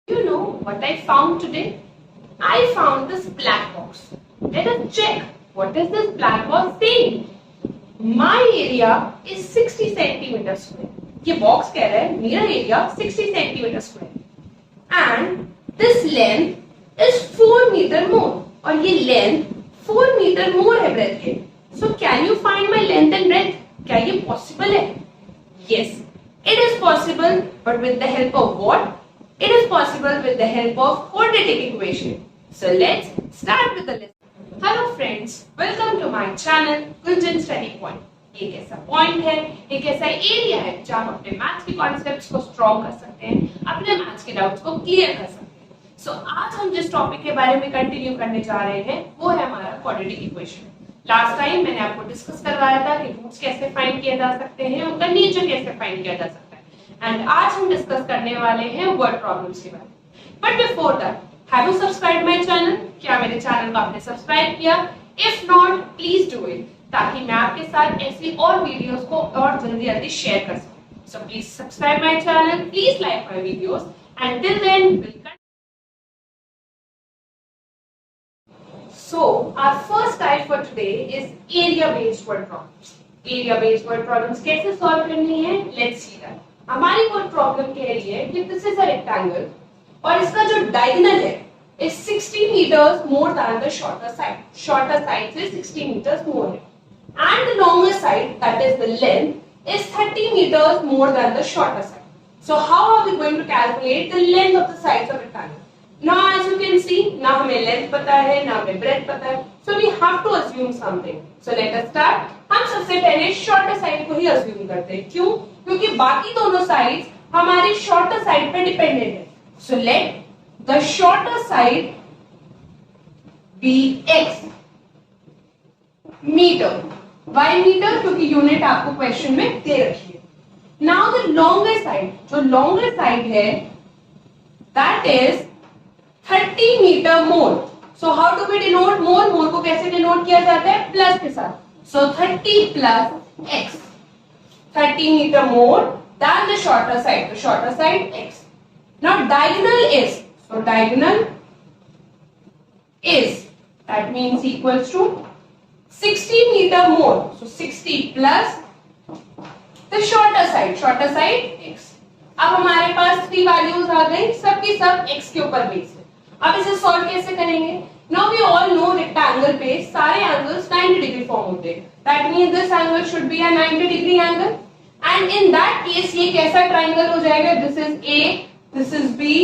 You know what I found today? I found this black box. Let us check what is this black box saying. My area is 60 centimeter square. ये box कह रहा है मेरा area 60 centimetre square and this length is 4 metre more और ये length 4 metre more है breadth के. So can you find my length and breadth? क्या ये पॉसिबल है? Yes, it is possible, but with the help of what? It is possible with the help of quadratic equation. So let's start with the lesson. Hello friends, welcome to my channel Guljan Study Point. एक ऐसा point है, एक ऐसा area है जहाँ हम अपने maths के कॉन्सेप्ट्स को स्ट्रॉन्ग कर सकते हैं, अपने मैथ्स के डाउट्स को क्लियर कर सकते हैं. सो आज हम जिस टॉपिक के बारे में कंटिन्यू करने जा रहे हैं वो है हमारा क्वाड्रेटिक इक्वेशन. लास्ट टाइम मैंने आपको डिस्कस करवाया था कि रूट्स कैसे फाइंड किए जा सकते हैं, उनका नेचर कैसे फाइंड किया जा सकता है. एंड आज हम डिस्कस करने वाले हैं वर्ड प्रॉब्लम्स के बारे में. But before that, have you subscribe my channel? क्या मेरे चैनल को आपने सब्सक्राइब किया? If not, please do it, ताकि मैं आपके साथ ऐसी और वीडियोस को और जल्दी जल्दी शेयर कर सकूं. So please subscribe my channel, please like my videos and till then will continue. So our first type for today is area based word problems. Area based word problems कैसे solve करनी है? Let's see that. हमारी word problem कह रही है कि this is a rectangle और इसका जो डायगोनल है is 60 meters more than the shorter side. Shorter side से 60 meters more है. And the longer side, that is the length, is 30 meters more than the shorter side. So how are we going to calculate the length of the sides of rectangle? Now as you can see, ना हमें length पता है, ना हमें breadth पता है. So we have to assume something. So let us start. हम सबसे पहले shorter side को ही assume करते हैं. क्यों? क्योंकि बाकी दोनों sides हमारी shorter side पे dependent है. So let the shorter side be x meter. Why meter? क्योंकि यूनिट आपको क्वेश्चन में दे रखी है. Now the longer side, जो longer side है, that is 30 meter more. So how do we denote more? More को कैसे denote किया जाता है? प्लस के साथ. So 30 plus x. 30 meter more than the shorter side. The shorter side x. Now diagonal is. So diagonal is. That means equals to 60 meter more. So 60 plus the shorter side. Shorter side x. अब हमारे पास 3 values आ गई, सबकी सब x के ऊपर base है. अब इसे सॉल्व कैसे करेंगे? Now we all know rectangle पे सारे एंगल्स 90 डिग्री फॉर्म होते हैं. That means this angle should be a 90 degree angle and in that case ये कैसा ट्रायंगल हो जाएगा? This is A, this is B,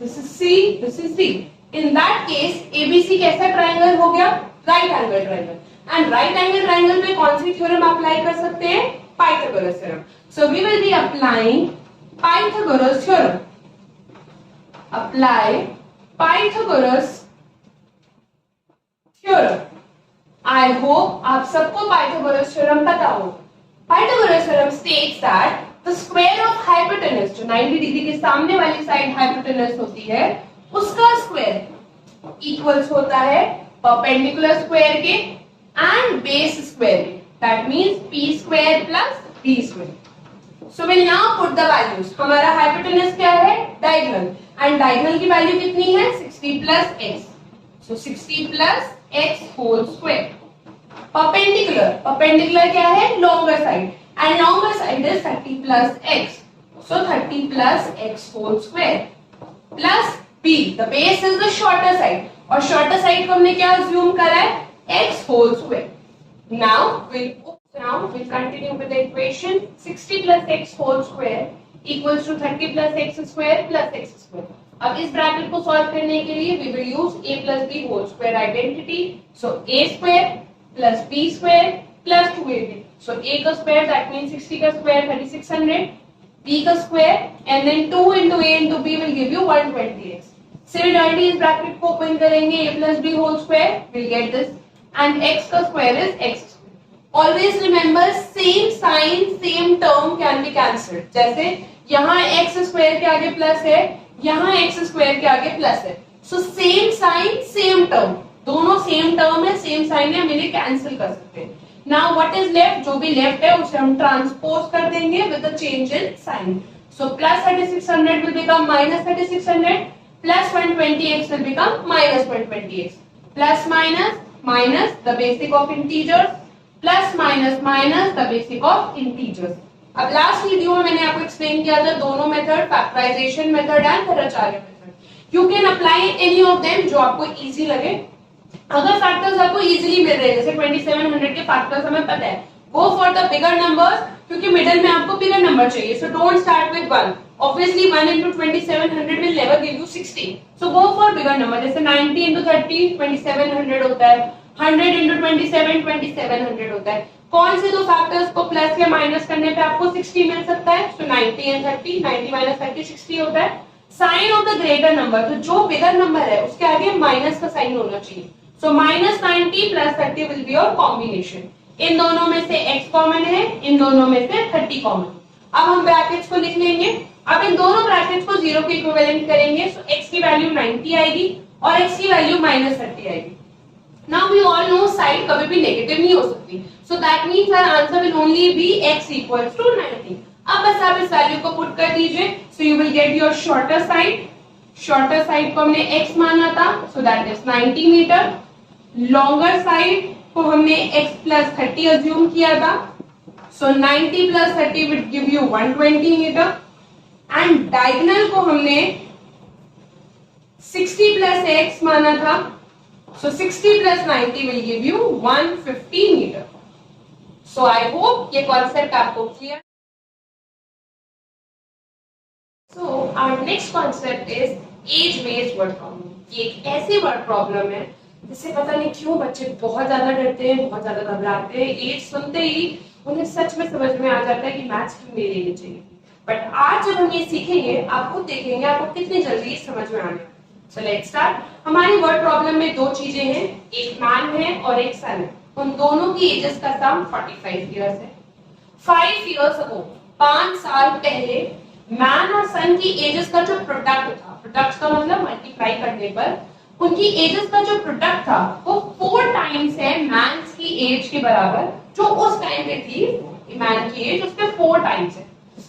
this is C, this is D. In that case ABC कैसा triangle हो गया? Right angle triangle. And right angle triangle पे कौन सी थ्योरम अप्लाई कर सकते हैं? Pythagoras theorem. So we will be applying Pythagoras theorem. Apply Pythagoras theorem. I hope आप सबको Pythagoras theorem पता हो. Pythagoras theorem states that the square of hypotenuse, जो 90 डिग्री के सामने वाली साइड hypotenuse होती है, उसका स्क्वायर इक्वल्स होता है परपेंडिकुलर स्क्वायर के एंड बेस स्क्वायर के. That means p square plus b square. So we'll now put the values. हमारा hypotenuse क्या है? Diagonal. And diagonal की वैल्यू कितनी है? 60 plus x. So 60 plus x whole square. Perpendicular. Perpendicular क्या है? Longer side. And longer side is 30 plus x. So 30 plus x whole square. Plus b. The base is the shorter side. और shorter side को हमने क्या assume करा है? x whole square. Now we'll continue with the equation. 60 plus x whole square equals to 30 plus x square plus x square. अब इस bracket को solve करने के लिए we will use a plus b whole square identity. So a square plus b square plus 2ab. So a का square that means 60 का square 3600. b का square and then 2 into a into b will give you 120x. Similarly इस bracket को open करेंगे a plus b whole square will get this and x का square is x square. Always remember same sign same term can be cancelled. जैसे यहाँ x square के आगे plus है, यहाँ x स्क्वायर के आगे प्लस है. So same sign same term, दोनों सेम टर्म है, सेम साइन है, हम इन्हें कैंसिल कर सकते हैं. Now what is left? जो भी लेफ्ट है उसे हम ट्रांसपोज कर देंगे with the change in sign. So plus 3600 will become minus 3600. plus 120x will become minus 120x. Plus minus the basic of integers, plus minus the basic of integers. अब last video में मैंने आपको explain किया था दोनों method, factorisation method and Dhanacharya method. You can apply any of them जो आपको easy लगे. अगर फैक्टर्स आपको इजीली मिल रहे हैं, जैसे 2700 के फैक्टर्स हमें पता है, go for the bigger numbers, क्योंकि मिडिल में आपको बिगर नंबर चाहिए. So don't start with 1. Obviously 1 into 2700 will never give you 60. So go for bigger number. जैसे 90 into 30 2700 होता है, 100 into 27 2700 होता है. कौन से दो फैक्टर्स को प्लस या माइनस करने पे आपको 60 मिल सकता है? So 90 and 30, 90 minus 30 60 होता है. Sign of the greater number, तो जो बिगर नंबर है उसके आगे माइनस का साइन होना चाहिए. So minus 90 plus 30 will be your combination. इन दोनों में से x कॉमन है, इन दोनों में से 30 कॉमन. अब हम ब्रैकेट्स को लिख लेंगे. अब इन दोनों ब्रैकेट्स को 0 के इक्विवेलेंट करेंगे. सो x की वैल्यू 90 आएगी और x की वैल्यू माइनस 30 आएगी. Now we all know side कभी भी नेगेटिव नहीं हो सकती. So that means our answer will only be x equals to 90. अब बस आप इस वैल्यू को पुट कर दीजिए. So you will get your shorter side. Shorter side को हमने x माना था, so that is 90 metre. Longer side को हमने x प्लस 30 अज्यूम किया था. So 90 plus 30 would give you 120 meter, and diagonal को हमने 60 plus x माना था. So 60 plus 90 will give you 150 meter. So I hope ये concept आपको clear. So our next concept is age-based word problem. ये एक ऐसी word problem है जिससे पता नहीं क्यों बच्चे बहुत ज्यादा डरते हैं, बहुत ज्यादा घबराते हैं. एज सुनते ही उन्हें सच में समझ में आ जाता है कि मैथ्स क्यों नहीं लेनी चाहिए. बट आज जब हम ये सीखेंगे, आप खुद देखेंगे आपको कितनी जल्दी समझ में आने. So let's start. हमारी वर्ड प्रॉब्लम में दो चीजें हैं, एक मैन है और एक सन है. उन दोनों की एजेस का सम 45 इयर्स है. 5 इयर्स अगो, 5 साल पहले मैन और सन की एजेस का जो प्रोडक्ट था, प्रोडक्ट का मतलब मल्टीप्लाई करने पर उनकी एजेस का जो प्रोडक्ट था वो 4 टाइम्स है मैन की एज के बराबर, जो उस टाइम पे थी. मैन की एज उसके 4 टाइम्स है.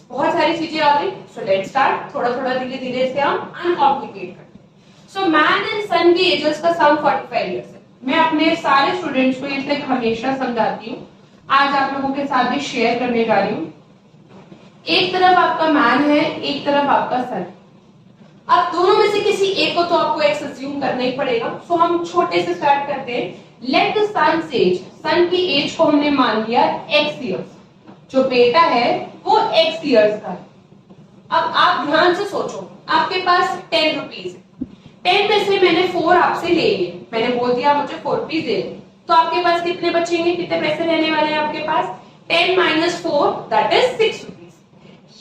बहुत सारी चीजें आ गई. So let's start. थोड़ा थोड़ा धीरे धीरे से हम अनकॉम्प्लिकेट करते हैं. सो मैन एंड सन की एजेस का सम 45 इयर्स है. मैं अपने सारे स्टूडेंट्स को ये ट्रिक हमेशा समझाती हूँ, आज आप लोगों के साथ भी शेयर करने जा रही हूँ. एक तरफ आपका मैन है, एक तरफ आपका सन. अब दोनों में से किसी एक को तो आपको एक्स अज्यूम करना ही पड़ेगा. सो हम छोटे से स्टार्ट करते हैं. लेट द सन्स एज, सन की एज को हमने मान लिया x इयर्स. जो बेटा है वो x इयर्स का है. अब आप ध्यान से सोचो, आपके पास 10 रुपीज है. 10 में से मैंने 4 आपसे ले लिए. मैंने बोल दिया मुझे 4 रुपीज दे दो. तो आपके पास कितने बचेंगे, कितने पैसे रहने वाले हैं आपके पास? 10 minus 4 दैट इज 6 रुपीज.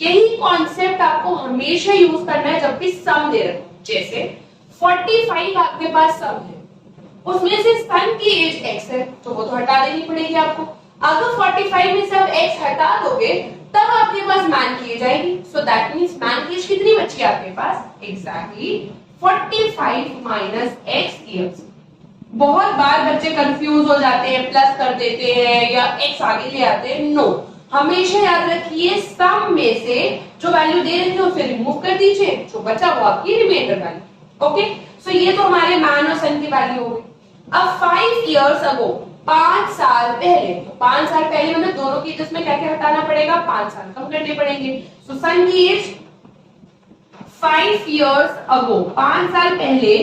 यही कॉन्सेप्ट आपको हमेशा यूज करना है जब भी सम दे रहे हो. जैसे 45 आपके पास सम है, उसमें से सन की एज x है तो वो तो हटा देनी पड़ेगी आपको. अगर 45 में से आप x हटा दोगे तब आपके पास मैन की एज आएगी. सो दैट मींस मैन की एज कितनी बची आपके पास? Exactly 45 minus x years. बहुत बार बच्चे कंफ्यूज हो जाते हैं, प्लस कर देते हैं या x आगे ले आते हैं. नो, हमेशा याद रखिए सम में से जो वैल्यू दे रहे थे उसे रिमूव कर दीजिए, जो बचा वो आपकी रिमाइंडर वैल्यू. ओके, सो ये तो हमारे मैन और सन की वैल्यू हो गई. अब 5 इयर्स अगो, 5 साल पहले, तो 5 साल पहले मतलब दोनों की एज में क्या क्या हटाना पड़ेगा? 5 साल कम करने पड़ेंगे. सो सन की एज 5 इयर्स अगो, 5 साल पहले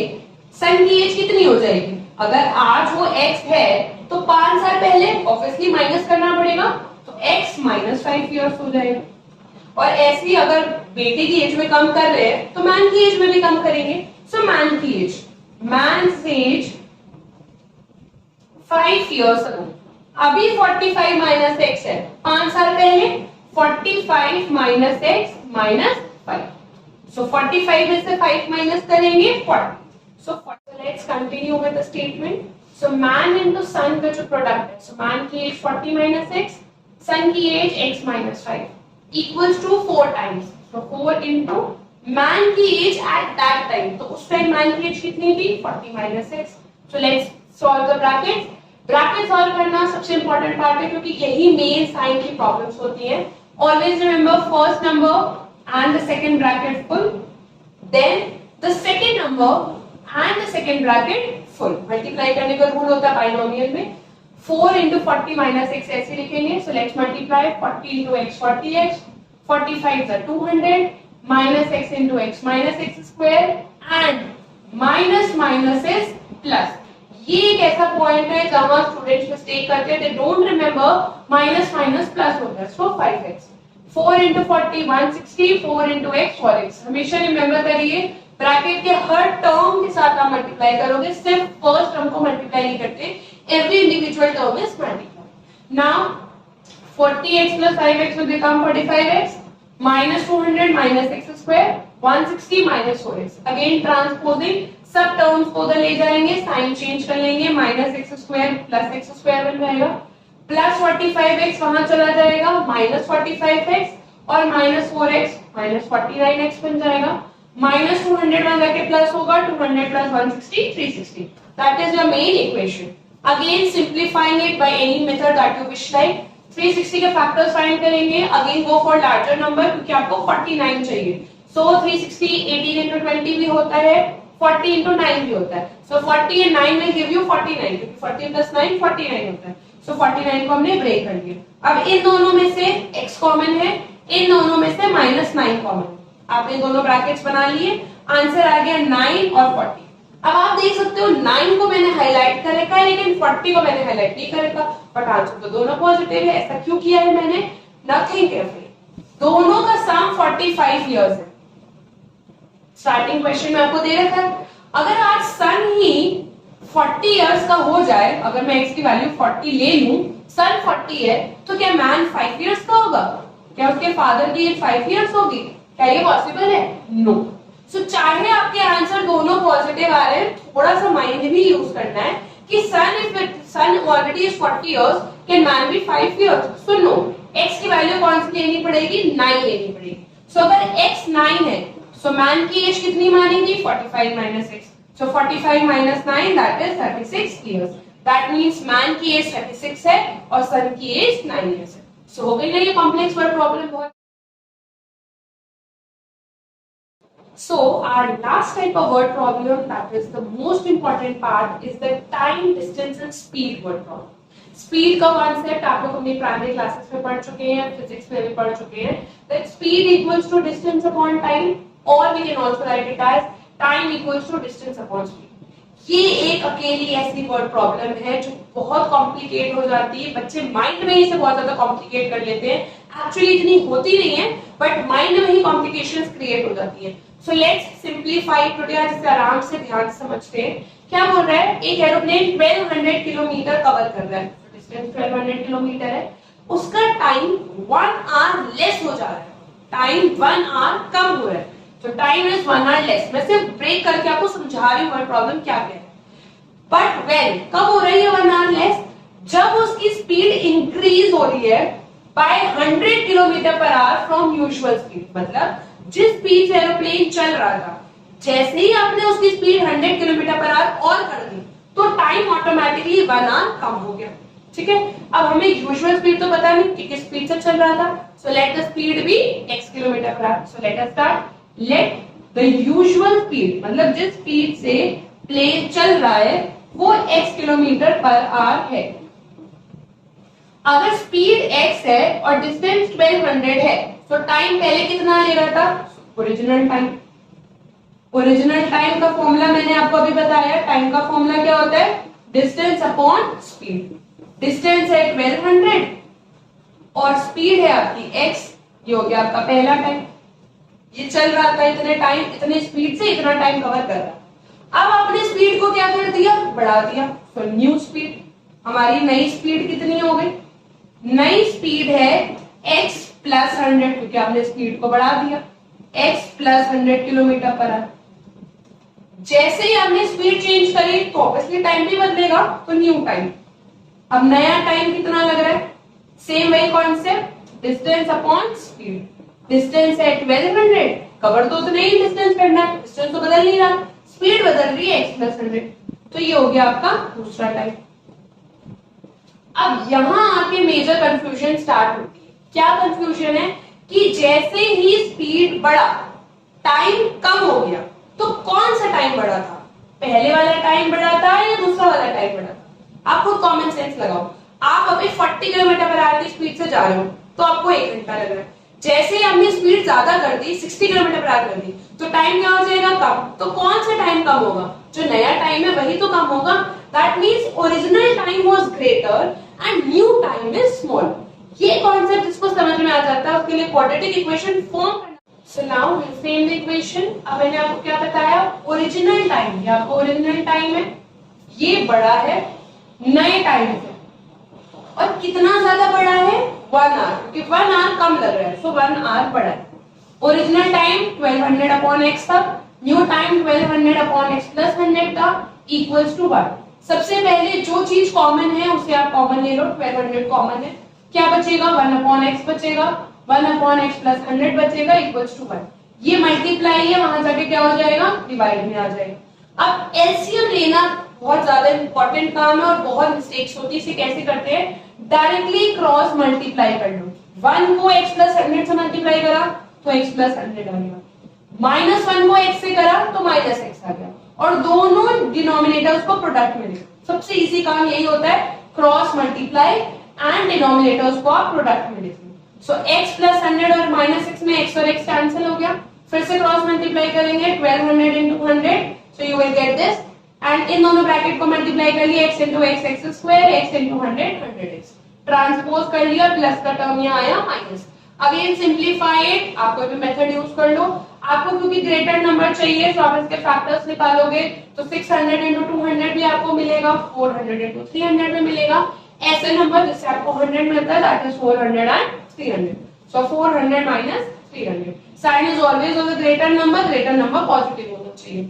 सन की एज कितनी हो जाएगी? अगर आज वो x है तो 5 साल पहले ऑब्वियसली माइनस करना पड़ेगा, तो x माइनस 5 इयर्स हो जाएगा. और ऐसे ही अगर बेटे की एज में कम कर रहे हैं तो मैन की एज में भी कम करेंगे. सो मैन की age, man's age 5 years ago. अभी 45 माइनस x है, 5 साल पहले 45 माइनस x माइनस 5. सो 45 में से 5 माइनस करेंगे 40. So let's continue with the statement. So man into sun का जो प्रोडक्ट है, so man की एज 40 माइनस x, sun की age x minus 5 equals to 4 times. So 4 into man की एज at that time. तो उस time man की age कितनी थी? 40 minus x. So let's solve the brackets. Bracket solve करना सबसे इंपॉर्टेंट पार्ट है क्योंकि यही मेन साइन की प्रॉब्लम्स होती हैं. Always remember first number and the second bracket full. Then the second number number and the second bracket full. Multiply करने का रूल होता है बाइनोमियल में, 4 into 40 minus x ऐसे लिखेंगे। So let's multiply 40 into x 40x, 45 is 200 minus x into x minus x square and minus minus is plus। ये एक ऐसा पॉइंट है जहां स्टूडेंट्स मिस्टेक करते हैं, they don't remember minus minus plus होता है। सो 5x, 4 into 40 160, 4 into x 4x। हमेशा रिमेंबर करिए ब्रैकेट के हर टर्म के साथ आप मल्टीप्लाई करोगे, सिर्फ फर्स्ट टर्म को मल्टीप्लाई नहीं करते, every individual term is multiplied। Now 40x plus 5x will become 45x minus 200 minus x square 160 minus 4x। Again transposing, सब टर्म्स को उधर ले जाएंगे, साइन चेंज कर लेंगे, minus x square plus x square बन जाएगा, प्लस 45x वहां चला जाएगा, माइनस 45x और माइनस 4x माइनस 49x बन जाएगा, माइनस 200 वहां जाके प्लस होगा, 200 plus 160 360। That is your main equation. Again simplifying it by any method that you wish like. 360 के फैक्टर्स फाइंड करेंगे, again go for larger number क्योंकि आपको 49 चाहिए। सो 360 18 into 20 भी होता है, 40 into 9 भी होता है। So 40 and 9 will give you 49 क्योंकि 40 plus 9 49 होता है। So 49 को हमने ब्रेक कर दिया। अब इन दोनों में से x कॉमन है, इन दोनों में से -9 कॉमन। आपने दोनों ब्रैकेट्स बना लिए, आंसर आ गया 9 और 40। अब आप देख सकते हो 9 को मैंने हाईलाइट कर रखा है लेकिन 40 को मैंने हाईलाइट नहीं कर रखा, बट आंसर तो दोनों पॉजिटिव है। ऐसा क्यों किया है मैंने? नथिंग केयरफुली, दोनों का सम 45 इयर्स है। स्टार्टिंग क्वेश्चन में आपको दे रखा है, अगर आज सन ही 40 इयर्स का हो जाए, अगर मैं x की वैल्यू 40 ले लूं, सन 40 है, तो क्या मैन 5 इयर्स का होगा? क्या उसके फादर की एज 5 इयर्स होगी? क्या ये पॉसिबल है? नो। सो चाहे आपके आंसर दोनों पॉजिटिव आ रहे हैं, थोड़ा सा माइंड भी यूज करना है कि son already is 40 years, can man be 5 years? So no, x की वैल्यू कौन सी लेनी पड़ेगी? 9 लेनी पड़ेगी। सो अगर x 9 है, so man की एज कितनी मानेंगी? 45 minus 6। So 45 minus 9 that is 36 years। That means man की एज 36 है और son की एज 9 years है। So हो गई ना ये कॉम्प्लेक्स वर्ड प्रॉब्लम बहुत। So our last type of word problem, that is the most important part, is the time, distance and speed word problem। Speed का कॉन्सेप्ट आप लोग अपनी प्राइमरी क्लासेस में पढ़ चुके हैं, फिजिक्स में भी पढ़ चुके हैं। That speed equals to distance upon time, or we can also write it as time equals to distance upon speed। ये एक अकेली ऐसी वर्ड प्रॉब्लम है जो बहुत कॉम्प्लिकेट हो जाती है, बच्चे माइंड में इसे बहुत ज्यादा कॉम्प्लिकेट कर लेते हैं। एक्चुअली इतनी होती नहीं है, बट माइंड में ही कॉम्प्लिकेशंस क्रिएट हो जाती है। सो लेट्स सिंप्लीफाई टुडे, आज इसे आराम से ध्यान से समझते हैं। क्या बोल रहा है? एक एरोप्लेन 1200 किलोमीटर कवर कर रहा है, डिस्टेंस 1200 किलोमीटर है, उसका टाइम 1 आवर लेस हो जा रहा है, टाइम 1 आवर कम हो रहा है। तो टाइम इज 1 आवर लेस। मैं सिर्फ ब्रेक करके आपको समझा रही हूँ प्रॉब्लम क्या है। बट व्हेन, कब हो रही है 1 आवर लेस? जब उसकी स्पीड इंक्रीज हो रही है by 100 kilometre per hour from usual speed. मतलब जिस स्पीड से एरोप्लेन चल रहा था, जैसे ही आपने उसकी स्पीड 100 किलोमीटर पर आवर और कर दी, तो टाइम ऑटोमेटिकली 1 आवर कम हो गया। ठीक है, अब हमें यूजुअल स्पीड तो पता नहीं कि किस स्पीड से चल रहा था। So let the speed be x kilometre per hour. So let us start. Let the usual speed, मतलब जिस स्पीड से प्लेन चल रहा है वो x किलोमीटर पर आवर है। अगर स्पीड x है और डिस्टेंस 1200 है, तो टाइम पहले कितना ले रहा था? Original time. ओरिजिनल टाइम का फॉर्मूला मैंने आपको अभी बताया। टाइम का फॉर्मूला क्या होता है? Distance upon speed. डिस्टेंस है 1200 और स्पीड है आपकी x, ये हो गया आपका पहला टाइम। ये चल रहा था इतने टाइम, इतने स्पीड से इतना टाइम कवर कर रहा। अब आपने स्पीड को क्या कर दिया? बढ़ा दिया। तो न्यू स्पीड, हमारी नई स्पीड कितनी हो गई? नई स्पीड है x प्लस 100, क्योंकि आपने स्पीड को बढ़ा दिया, x plus 100 kilometre per our. जैसे ही आपने स्पीड चेंज करी तो ऑब्वियसली टाइम भी बदलेगा, तो न्यू टाइम। अब नया टाइम कितना लग रहा है? सेम वही concept, distance upon speed. Distance है 1200, कवर तो उतना ही डिस्टेंस करना है, डिस्टेंस तो बदल नहीं रहा, स्पीड बदल रही है x प्लस 100। तो ये हो गया आपका दूसरा टाइम। अब यहां आके मेजर कंफ्यूजन स्टार्ट होती है। क्या कंफ्यूजन है? कि जैसे ही स्पीड बढ़ा, टाइम कम हो गया। तो कौन सा टाइम बढ़ा था, पहले वाला टाइम बढ़ा था या दूसरा वाला टाइम बढ़ा था? आप खुद कॉमन सेंस लगाओ। आप अभी 40 किलोमीटर पर आवर की स्पीड से जा रहे हो तो आपको 1 घंटा लग रहा है। जैसे ही हमने स्पीड ज्यादा कर दी, 60 किलोमीटर पर आवर कर दी, तो टाइम क्या हो जाएगा? कम। तो कौन सा टाइम कम होगा? जो नया टाइम है वही तो कम होगा। That means original time was greater and new time is small. ये कॉन्सेप्ट जिसको समझ में आ जाता है उसके लिए क्वाड्रेटिक इक्वेशन फॉर्म करना। So now will frame the equation. अब मैंने आपको क्या बताया? ओरिजिनल टाइम, ये आपको ओरिजिनल टाइम है, ये बड़ा है नए टाइम से, और कितना ज्यादा बड़ा है? 1 आवर, क्योंकि 1 आवर कम लग रहा है, सो 1 आवर बड़ा है। ओरिजिनल टाइम 1200 अपॉन x था, new time 1200 upon x plus 100 था, इक्वल्स टू 1। सबसे पहले जो चीज कॉमन है उसे आप कॉमन ले लो, 1200 कॉमन है, क्या बचेगा? 1 अपॉन x बचेगा, 1 अपॉन x प्लस 100 बचेगा, इक्वल्स टू 1। ये मल्टीप्लाई है, वहां जाके क्या हो जाएगा? डिवाइड में आ जाएगा। अब एलसीएम लेना बहुत ज्यादा इंपॉर्टेंट काम है और बहुत मिस्टेक्स होती है। इसे कैसे करते हैं? डायरेक्टली क्रॉस मल्टीप्लाई कर लो। 1 को x प्लस 100 से मल्टीप्लाई करा तो x प्लस 100 आ गया, माइनस 1 को x से करा तो माइनस x आ गया, और दोनों डिनोमिनेटर्स को प्रोडक्ट में लिखो। सबसे इजी काम यही होता है, क्रॉस मल्टीप्लाई एंड डिनोमिनेटर्स को आप प्रोडक्ट में लिख लो। सो x प्लस 100 और माइनस x में x और x कैंसिल हो गया। फिर से क्रॉस मल्टीप्लाई करेंगे, 1200 into 100, so you will get this, and in दोनों ब्रैकेट को मल्टीप्लाई कर लिया, x into x x square, x into 100 100x, transpose कर लिया, प्लस का टर्म यहाँ आया माइनस। अगेन सिंप्लीफाइड, आप कोई भी मेथड यूज कर लो। आपको क्योंकि ग्रेटर नंबर चाहिए तो आप इसके फैक्टर्स निकालोगे, तो 600 into 200 भी आपको मिलेगा, 400 into 300 भी मिलेगा। ऐसे नंबर जिससे आपको 100 मिलता है, that is 400 and 300, so 400 minus 300, sign is always of the greater number positive होना चाहिए।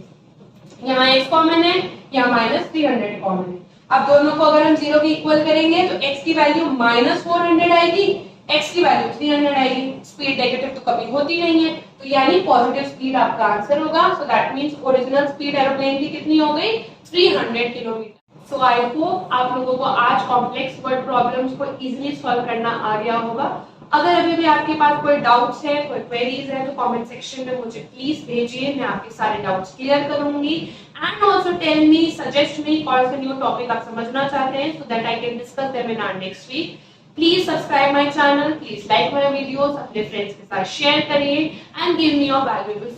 यहाँ x कॉमन है, यहाँ माइनस 300 कॉमन है। अब दोनों को अगर हम 0 के इक्वल करेंगे तो x की वैल्यू माइनस 400 आएगी, x की वैल्यू 300 आएगी। स्पीड नेगेटिव तो कभी होती नहीं है, तो यानी पॉजिटिव स्पीड आपका आंसर होगा। सो that means original speed aeroplane की कितनी हो गई? 300 किलोमीटर। सो आई होप आप लोगों को आज कॉम्प्लेक्स वर्ड प्रॉब्लम्स को इजीली सॉल्व करना आ गया होगा। अगर अभी भी आपके पास कोई डाउट्स है, कोई क्वेरीज है, तो कमेंट सेक्शन में मुझे प्लीज भेजिए, मैं आपके सारे डाउट्स क्लियर करूंगी। And also tell me, suggest me कौन सा न्यू टॉपिक आप समझना चाहते हैं, so that I can discuss them in our next week. Please subscribe my channel, please like my videos, अपने फ्रेंड्स के साथ शेयर करिए and give me your valuable